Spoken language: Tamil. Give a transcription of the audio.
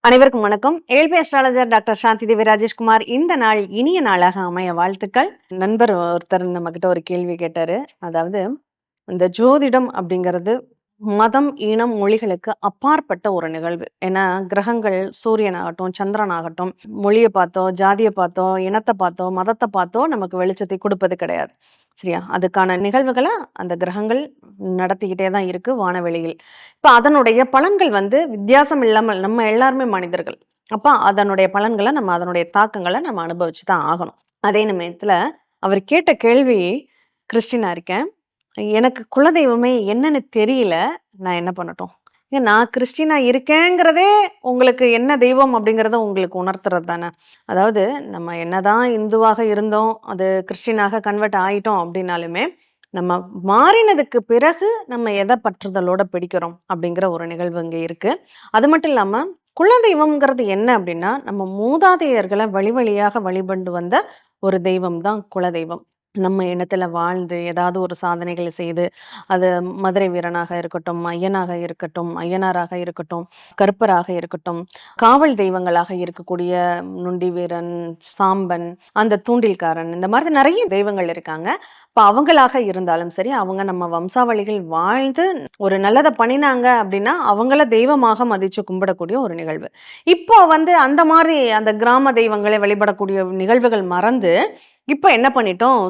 அனைவருக்கும் வணக்கம். ஏழ்பி அஸ்ட்ராலஜர் டாக்டர் சாந்தி தேவி ராஜேஷ்குமார். இந்த நாள் இனிய நாளாக அமைய வாழ்த்துக்கள். நண்பர் ஒருத்தர் நம்மகிட்ட ஒரு கேள்வி கேட்டாரு. அதாவது, இந்த ஜோதிடம் அப்படிங்கிறது மதம், இனம், மொழிகளுக்கு அப்பாற்பட்ட ஒரு நிகழ்வு. ஏன்னா, கிரகங்கள் சூரியன் ஆகட்டும், சந்திரன் ஆகட்டும், மொழிய பார்த்தோ, ஜாதிய பார்த்தோ, இனத்த பார்த்தோ, மதத்த பார்த்தோ நமக்கு வெளிச்சத்தை குடுப்பது கிடையாது. சரியா? அதுக்கான நிகழ்வுகள அந்த கிரகங்கள் நடத்திக்கிட்டே தான் இருக்கு வானவெளியில். இப்ப அதனுடைய பலன்கள் வித்தியாசம் இல்லாமல் நம்ம எல்லாருமே மனிதர்கள். அப்ப அதனுடைய பலன்கள நம்ம அதனுடைய தாக்கங்கள நம்ம அனுபவிச்சு தான் ஆகணும். அதே சமயத்துல அவர் கேட்ட கேள்வி, கிறிஸ்டினா இருக்கேன். எனக்கு குலதெய்வமே என்னன்னு தெரியல. நான் என்ன பண்ணட்டும்? ஏன் நான் கிறிஸ்டினா இருக்கேங்கிறதே உங்களுக்கு என்ன தெய்வம் அப்படிங்கிறத உங்களுக்கு உணர்த்துறது தானே. அதாவது நம்ம என்னதான் இந்துவாக இருந்தோம், அது கிறிஸ்டினாக கன்வெர்ட் ஆயிட்டோம் அப்படின்னாலுமே, நம்ம மாறினதுக்கு பிறகு நம்ம எத பற்றுதலோட பிடிக்கிறோம் அப்படிங்கிற ஒரு நிகழ்வு இங்க இருக்கு. அது மட்டும் இல்லாம, குலதெய்வம்ங்கிறது என்ன அப்படின்னா, நம்ம மூதாதையர்கள வழி வழியாக வழிபண்டு வந்த ஒரு தெய்வம் தான் குலதெய்வம். நம்ம இனத்துல வாழ்ந்து, ஏதாவது ஒரு சாதனைகள செய்து, அது மதுரை வீரனாக இருக்கட்டும், ஐயனாக இருக்கட்டும், ஐயனாராக இருக்கட்டும், கருப்பராக இருக்கட்டும், காவல் தெய்வங்களாக இருக்கக்கூடிய நொண்டி வீரன், சாம்பன், அந்த தூண்டில்காரன், இந்த மாதிரி நெறைய தெய்வங்கள் இருக்காங்க. இப்ப அவங்களாக இருந்தாலும் சரி, அவங்க நம்ம வம்சாவளிகள் வாழ்ந்து ஒரு நல்லத பண்ணினாங்க அப்படின்னா, அவங்கள தெய்வமாக மதிச்சு கும்பிடக்கூடிய ஒரு நிகழ்வு. இப்போ அந்த மாரி அந்த கிராம தெய்வங்களை வழிபடக்கூடிய நிகழ்வுகள் மறந்து, இப்ப என்ன பண்ணிட்டோம்,